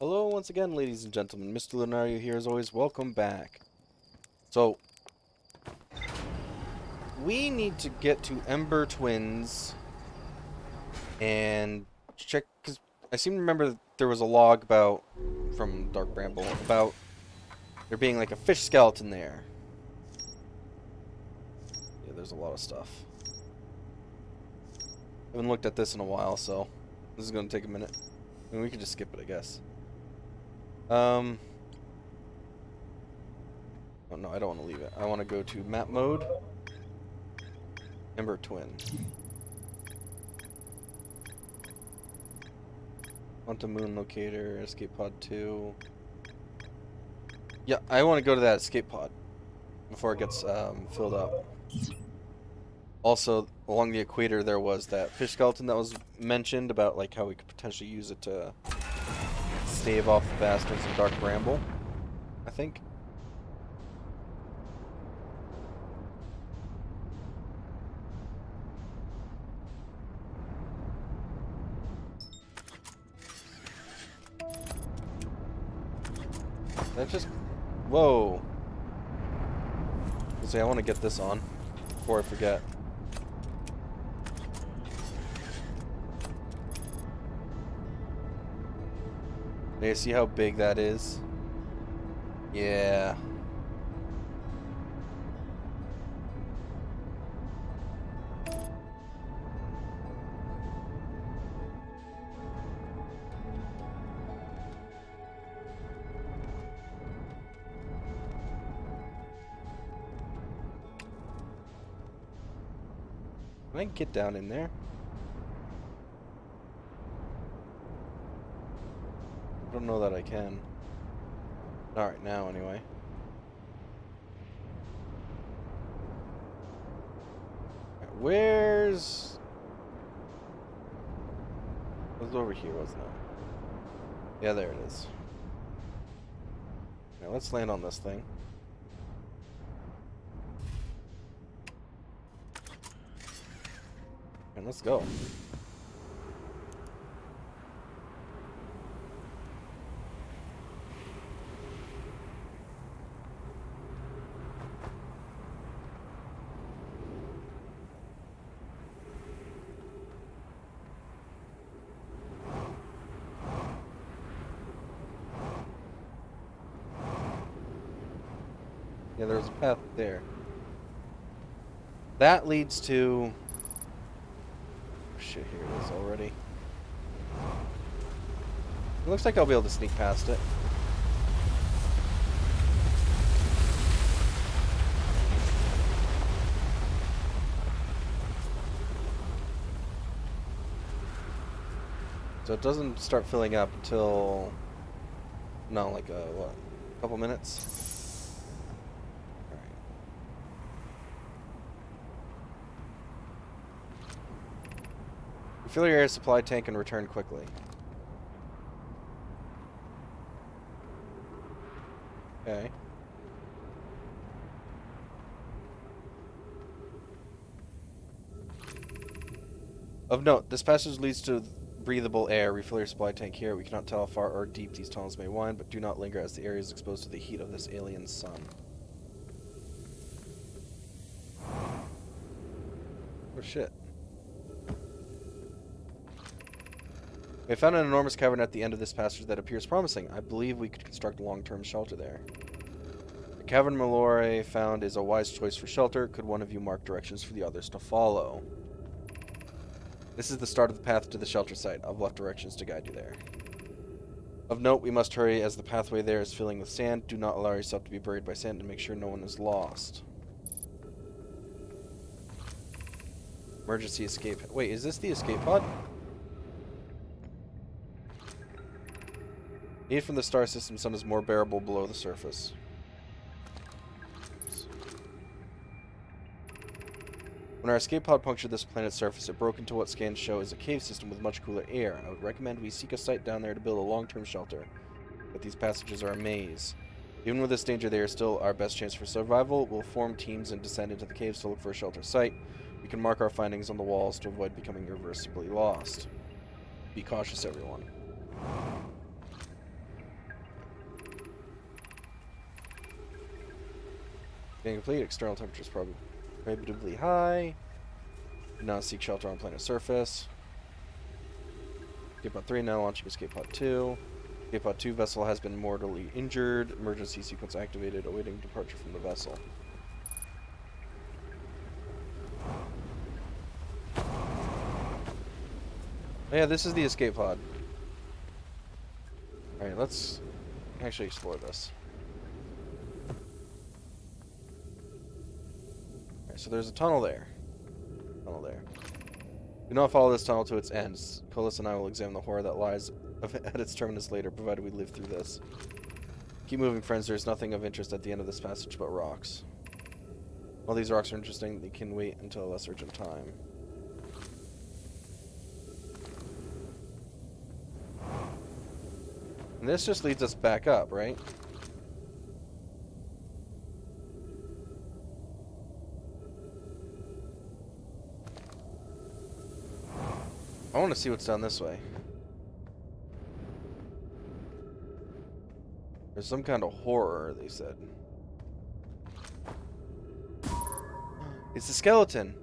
Hello once again, ladies and gentlemen. Mr.Lunario here as always. Welcome back. So, we need to get to Ember Twins and check, because I seem to remember that there was a log from Dark Bramble, about there being like a fish skeleton there. Yeah, there's a lot of stuff. I haven't looked at this in a while, so this is going to take a minute. I mean, we could just skip it, I guess. Oh no, I don't want to leave it. I want to go to map mode, Ember Twin. Quantum Moon Locator, Escape Pod 2. Yeah, I want to go to that escape pod before it gets filled up. Also, along the equator there was that fish skeleton that was mentioned about like how we could potentially use it to stave off the bastards in Dark Bramble, I think. That just... Whoa. Let's see, I want to get this on before I forget. Do you see how big that is? Yeah. Can I get down in there? I don't know that I can. Not right now, anyway. Where's... It was over here, wasn't it? Yeah, there it is. Now let's land on this thing. And let's go. Yeah, there's a path there. That leads to... Oh, shit, here it is already. It looks like I'll be able to sneak past it. So it doesn't start filling up until... No, like, what? A couple minutes? Refill your air supply tank and return quickly. Okay. Of note, this passage leads to breathable air. Refill your supply tank here. We cannot tell how far or deep these tunnels may wind, but do not linger as the area is exposed to the heat of this alien sun. Oh shit. We found an enormous cavern at the end of this passage that appears promising. I believe we could construct a long-term shelter there. The cavern Malore found is a wise choice for shelter. Could one of you mark directions for the others to follow? This is the start of the path to the shelter site. I've left directions to guide you there. Of note, we must hurry as the pathway there is filling with sand. Do not allow yourself to be buried by sand and make sure no one is lost. Emergency escape. Wait, is this the escape pod? Heat from the star system sun is more bearable below the surface. When our escape pod punctured this planet's surface, it broke into what scans show as a cave system with much cooler air. I would recommend we seek a site down there to build a long-term shelter, but these passages are a maze. Even with this danger, they are still our best chance for survival. We'll form teams and descend into the caves to look for a shelter site. We can mark our findings on the walls to avoid becoming irreversibly lost. Be cautious, everyone. Being complete, external temperature is probably prohibitively high. Do not seek shelter on planet surface. Escape pod 3 now launching escape pod 2. Escape pod 2 vessel has been mortally injured. Emergency sequence activated, awaiting departure from the vessel. Yeah, this is the escape pod. Alright, let's actually explore this. Alright, so there's a tunnel there. Do not follow this tunnel to its ends. Colas and I will examine the horror that lies at its terminus later, provided we live through this. Keep moving, friends. There's nothing of interest at the end of this passage but rocks. While these rocks are interesting, they can wait until a less urgent time. And this just leads us back up, right? I want to see what's down this way. There's some kind of horror, they said. It's a skeleton.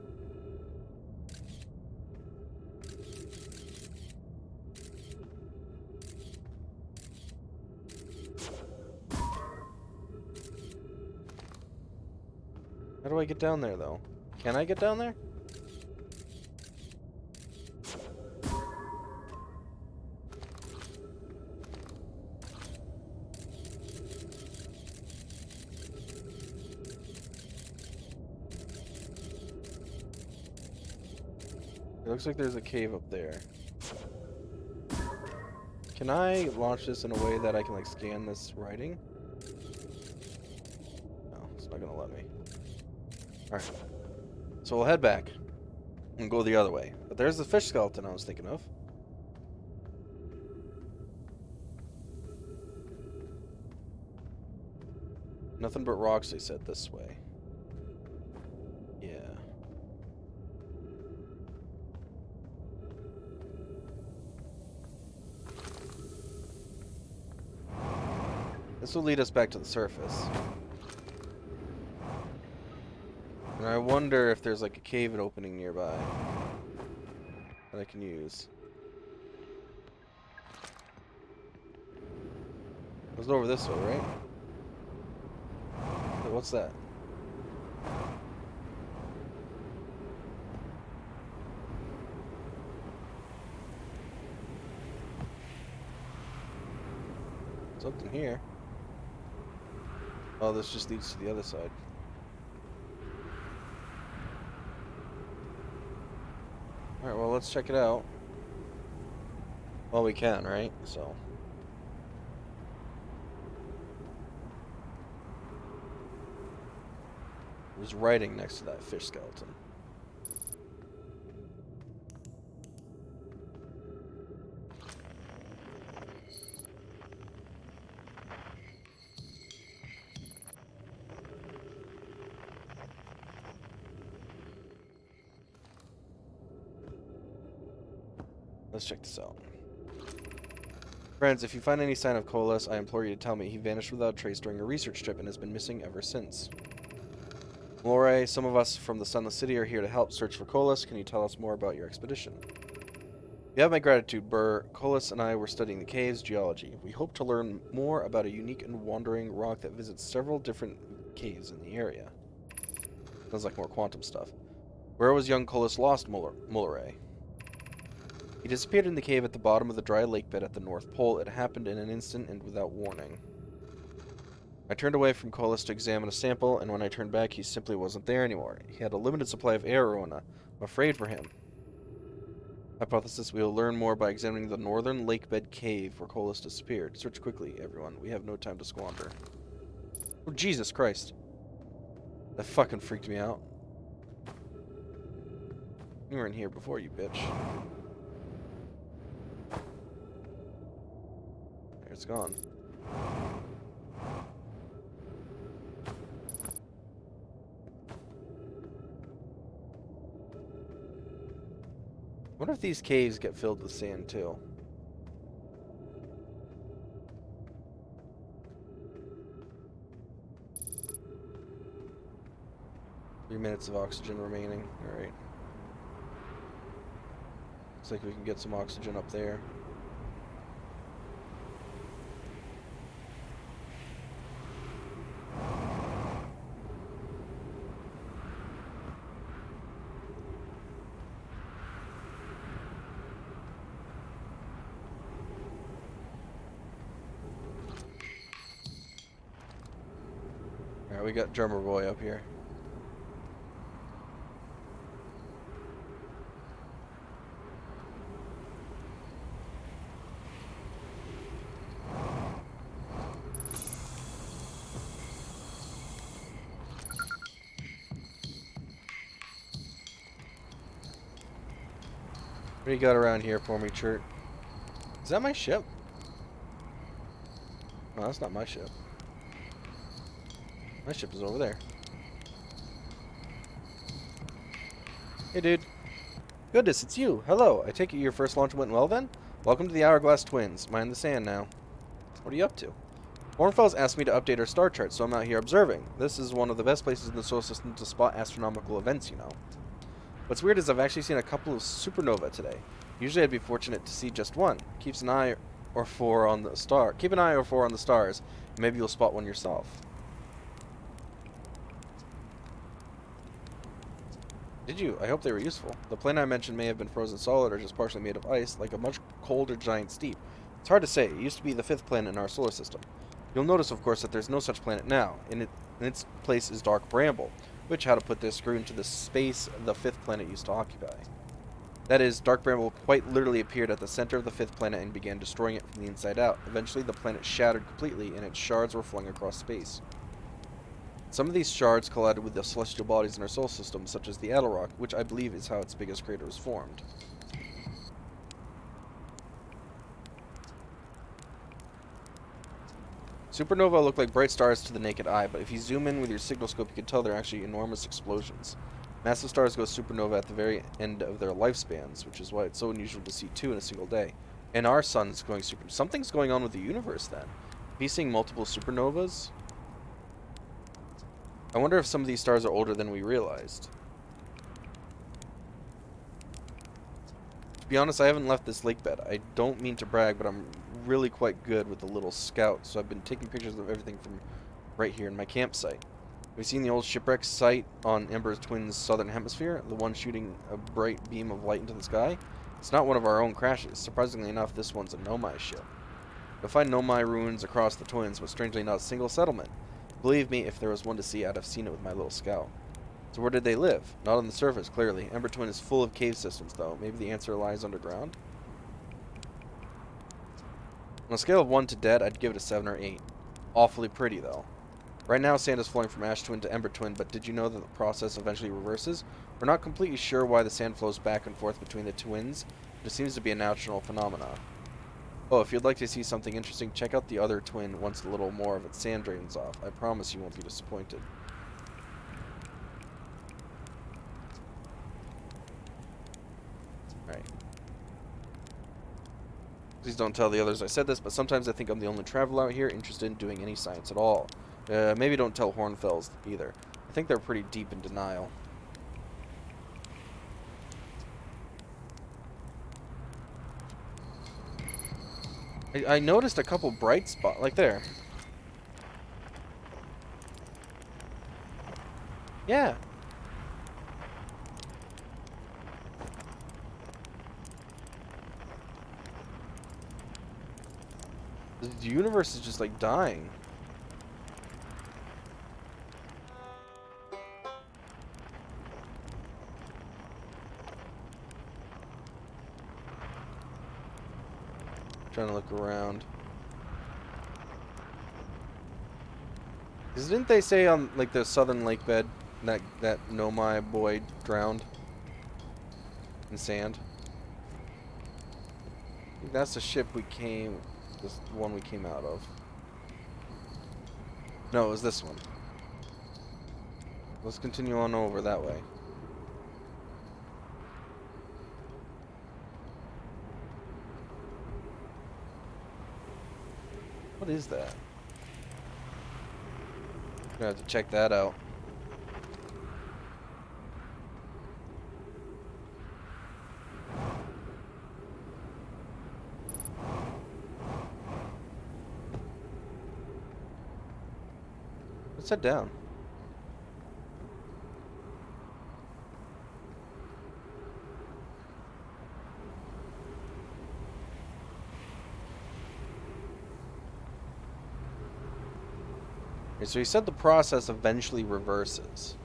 How do I get down there, though? Can I get down there? It looks like there's a cave up there. Can I launch this in a way that I can, like, scan this writing? No, it's not gonna let me. Alright. So we'll head back and go the other way. But there's the fish skeleton I was thinking of. Nothing but rocks, they said, this way. Yeah. This will lead us back to the surface. And I wonder if there's like a cave opening nearby that I can use. It was over this way, right? Wait, what's that? Something here. Oh, this just leads to the other side. Alright, well, let's check it out. Well, we can, right? So. There's writing next to that fish skeleton. Let's check this out. Friends, if you find any sign of Colas, I implore you to tell me. He vanished without trace during a research trip and has been missing ever since. Lore, some of us from the Sunless City are here to help search for Colas. Can you tell us more about your expedition? You have my gratitude, Burr. Colas and I were studying the caves, geology. We hope to learn more about a unique and wandering rock that visits several different caves in the area. Sounds like more quantum stuff. Where was young Colas lost, Mullere? He disappeared in the cave at the bottom of the dry lake bed at the North Pole. It happened in an instant and without warning. I turned away from Colas to examine a sample, and when I turned back, he simply wasn't there anymore. He had a limited supply of aerona. I'm afraid for him. Hypothesis, we will learn more by examining the northern lake bed cave where Colas disappeared. Search quickly, everyone. We have no time to squander. Oh, Jesus Christ. That fucking freaked me out. You weren't here before, you bitch. It's gone. What if these caves get filled with sand too? 3 minutes of oxygen remaining. Alright. Looks like we can get some oxygen up there. Alright, we got Drummer Boy up here. What do you got around here for me, Chert? Is that my ship? No, that's not my ship. My ship is over there. Hey, dude. Goodness, it's you. Hello. I take it your first launch went well then? Welcome to the Hourglass Twins. Mind the sand now. What are you up to? Hornfels asked me to update our star chart, so I'm out here observing. This is one of the best places in the solar system to spot astronomical events, you know. What's weird is I've actually seen a couple of supernova today. Usually I'd be fortunate to see just one. Keep an eye or four on the stars, and maybe you'll spot one yourself. Did you? I hope they were useful. The planet I mentioned may have been frozen solid or just partially made of ice, like a much colder giant steep. It's hard to say. It used to be the 5th planet in our solar system. You'll notice, of course, that there's no such planet now. In its place is dark bramble, which, how to put this, grew into the space the 5th planet used to occupy. That is, dark bramble quite literally appeared at the center of the 5th planet and began destroying it from the inside out. Eventually, the planet shattered completely, and its shards were flung across space. Some of these shards collided with the celestial bodies in our solar system, such as the Adelrock, which I believe is how its biggest crater was formed. Supernova look like bright stars to the naked eye, but if you zoom in with your signal scope, you can tell they're actually enormous explosions. Massive stars go supernova at the very end of their lifespans, which is why it's so unusual to see 2 in a single day. And our sun is going super. Something's going on with the universe then. If he's seeing multiple supernovas, I wonder if some of these stars are older than we realized. To be honest, I haven't left this lake bed. I don't mean to brag, but I'm really quite good with the little scout, so I've been taking pictures of everything from right here in my campsite. Have you seen the old shipwreck site on Ember's twin's southern hemisphere? The one shooting a bright beam of light into the sky? It's not one of our own crashes. Surprisingly enough, this one's a Nomai ship. You'll find Nomai ruins across the twins, but strangely not a single settlement. Believe me, if there was one to see, I'd have seen it with my little scout. So where did they live? Not on the surface, clearly. Ember Twin is full of cave systems, though. Maybe the answer lies underground? On a scale of 1 to dead, I'd give it a 7 or 8. Awfully pretty, though. Right now, sand is flowing from Ash Twin to Ember Twin, but did you know that the process eventually reverses? We're not completely sure why the sand flows back and forth between the twins, but it seems to be a natural phenomenon. Oh, if you'd like to see something interesting, check out the other twin once a little more of its sand drains off. I promise you won't be disappointed. Alright. Please don't tell the others I said this, but sometimes I think I'm the only traveler out here interested in doing any science at all. Maybe don't tell Hornfels either. I think they're pretty deep in denial. I noticed a couple bright spots, like there. Yeah. The universe is just like dying. Trying to look around. Because didn't they say on like the southern lake bed that Nomai boy drowned in sand? I think that's the ship we came, this one we came out of. No, it was this one. Let's continue on over that way. What is that? Gonna have to check that out. Let's head down. Okay, so he said the process eventually reverses.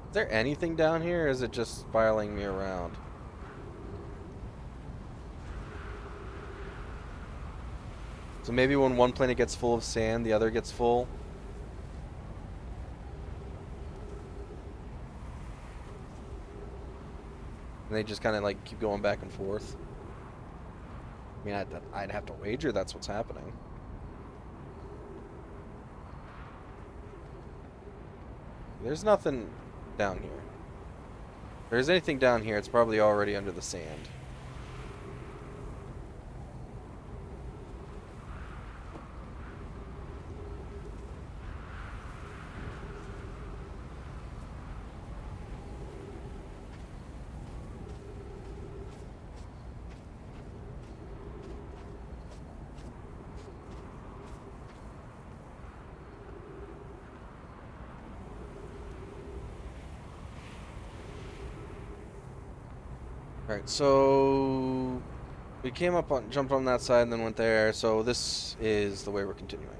Is there anything down here, or is it just spiraling me around? So maybe when one planet gets full of sand, the other gets full. And they just kind of like keep going back and forth. I mean, I'd have to wager that's what's happening. There's nothing down here. If there's anything down here, it's probably already under the sand. Alright, so we came up on, jumped on that side and then went there, so this is the way we're continuing.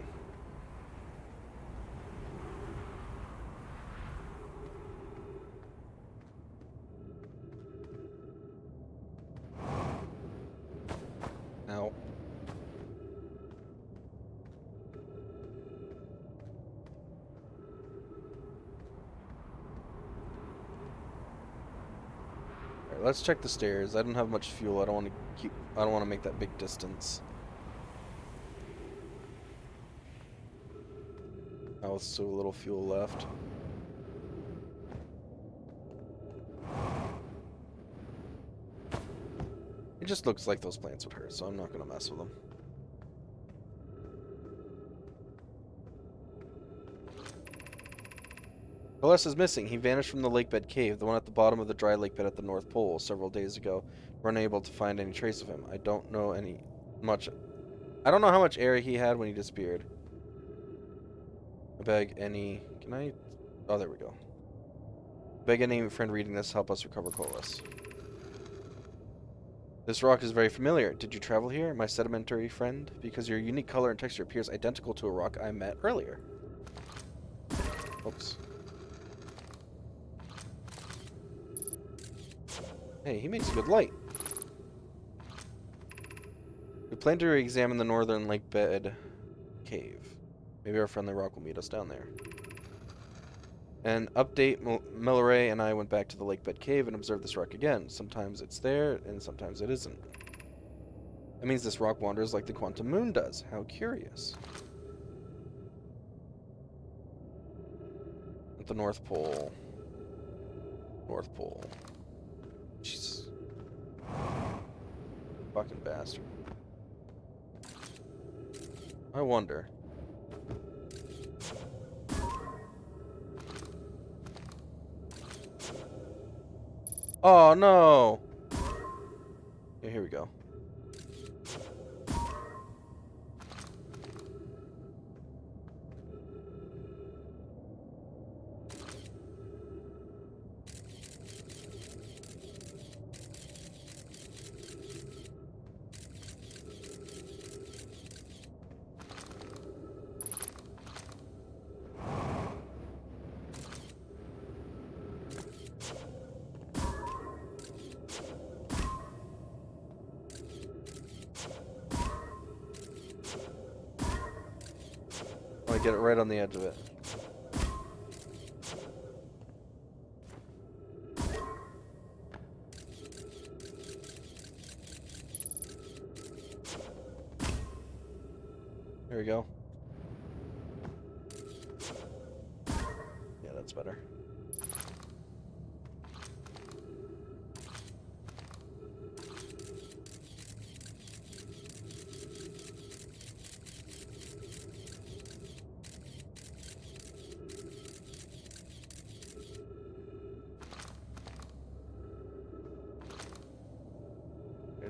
Now, let's check the stairs. I don't have much fuel. I don't want to make that big distance. Oh, so little fuel left. It just looks like those plants would hurt, so I'm not going to mess with them. Coalesce is missing. He vanished from the lakebed cave, the one at the bottom of the dry lake bed at the North Pole, several days ago. We're unable to find any trace of him. I don't know how much air he had when he disappeared. I beg any... Can I... Oh, there we go. Beg any friend reading this help us recover Coalesce. This rock is very familiar. Did you travel here, my sedimentary friend? Because your unique color and texture appears identical to a rock I met earlier. Oops. Hey, he makes good light. We plan to re-examine the northern lake bed cave. Maybe our friendly rock will meet us down there. And update, Milleray and I went back to the lake bed cave and observed this rock again. Sometimes it's there, and sometimes it isn't. That means this rock wanders like the quantum moon does. How curious. At the North Pole. North Pole. Jesus. Fucking bastard. I wonder. Oh no! Yeah, here we go. I get it right on the edge of it. There we go. Yeah, that's better.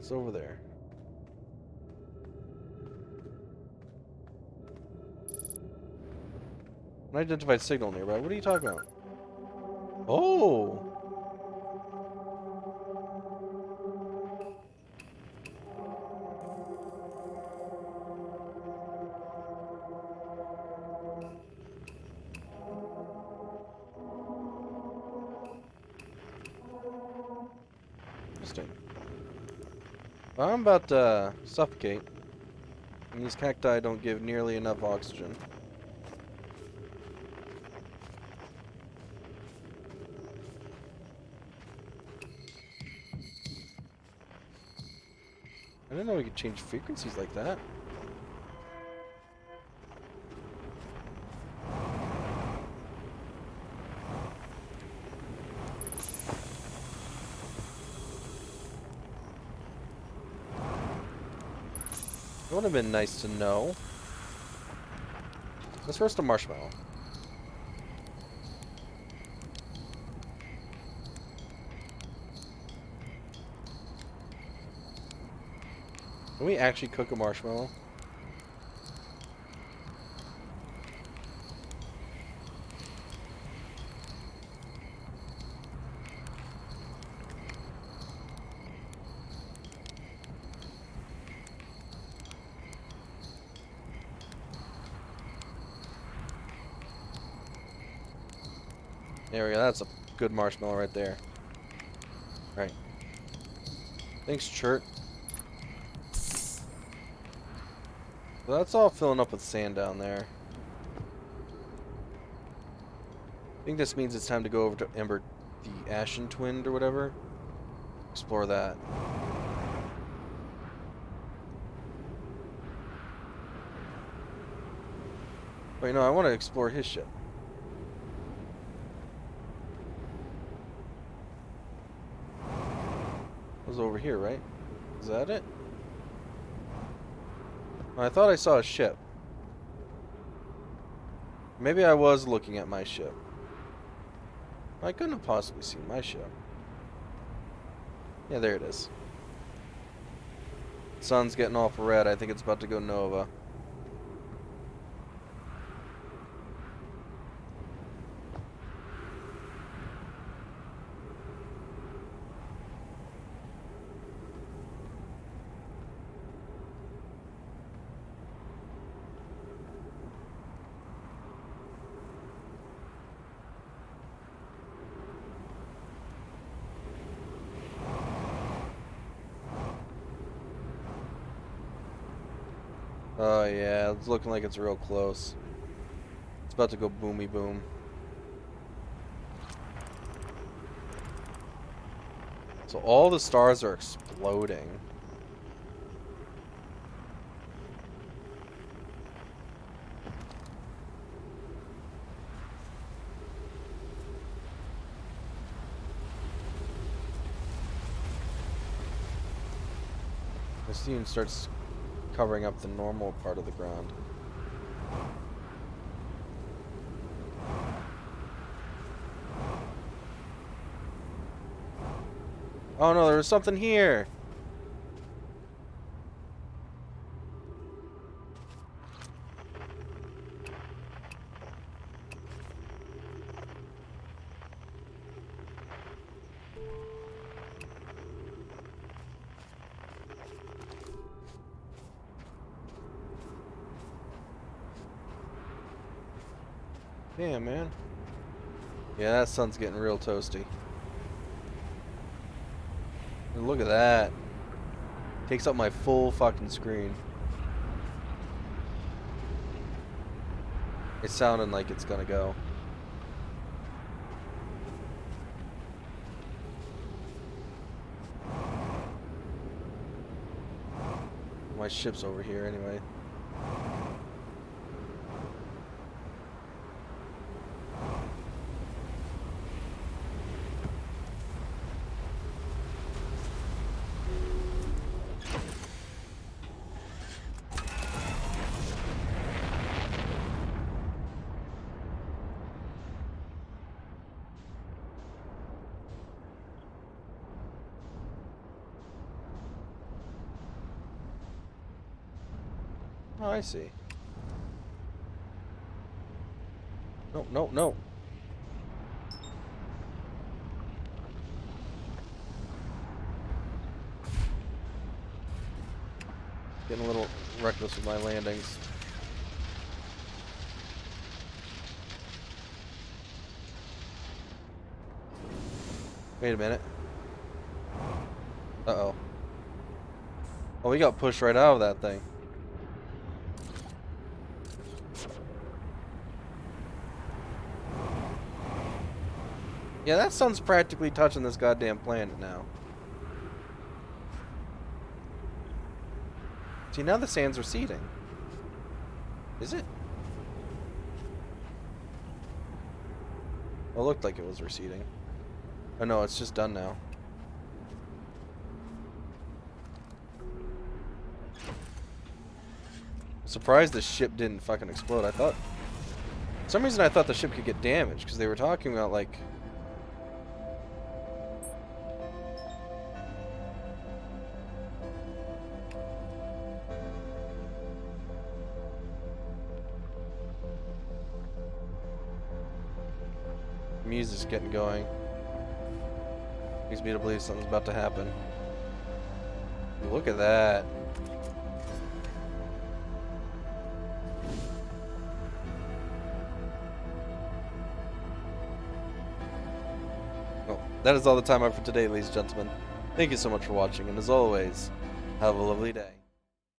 It's over there. Unidentified signal nearby. What are you talking about? Oh! Interesting. Well, I'm about to suffocate. And these cacti don't give nearly enough oxygen. I didn't know we could change frequencies like that. It would have been nice to know. Let's roast a marshmallow. Can we actually cook a marshmallow? There we go. That's a good marshmallow right there. Right. Thanks, Chert. Well, that's all filling up with sand down there. I think this means it's time to go over to Ember, the Ashen Twin or whatever. Explore that. Wait, no, I want to explore his ship. It was over here, right? Is that it? I thought I saw a ship. Maybe I was looking at my ship. I couldn't have possibly seen my ship. Yeah, there it is. Sun's getting awful red. I think it's about to go nova. Oh yeah, it's looking like it's real close. It's about to go boomy boom. So all the stars are exploding. This even starts covering up the normal part of the ground. Oh no, there was something here! Damn, man. Yeah, that sun's getting real toasty. And look at that. Takes up my full fucking screen. It's sounding like it's gonna go. My ship's over here anyway. Oh, I see. No, no, no. Getting a little reckless with my landings. Wait a minute. Uh-oh. Oh, we got pushed right out of that thing. Yeah, that sun's practically touching this goddamn planet now. See, now the sand's receding. Is it? Well, it looked like it was receding. Oh no, it's just done now. I'm surprised the ship didn't fucking explode. I thought... For some reason I thought the ship could get damaged, because they were talking about, like... Music's getting going. Leads me to believe something's about to happen. Look at that. Well, that is all the time I have for today, ladies and gentlemen. Thank you so much for watching, and as always, have a lovely day.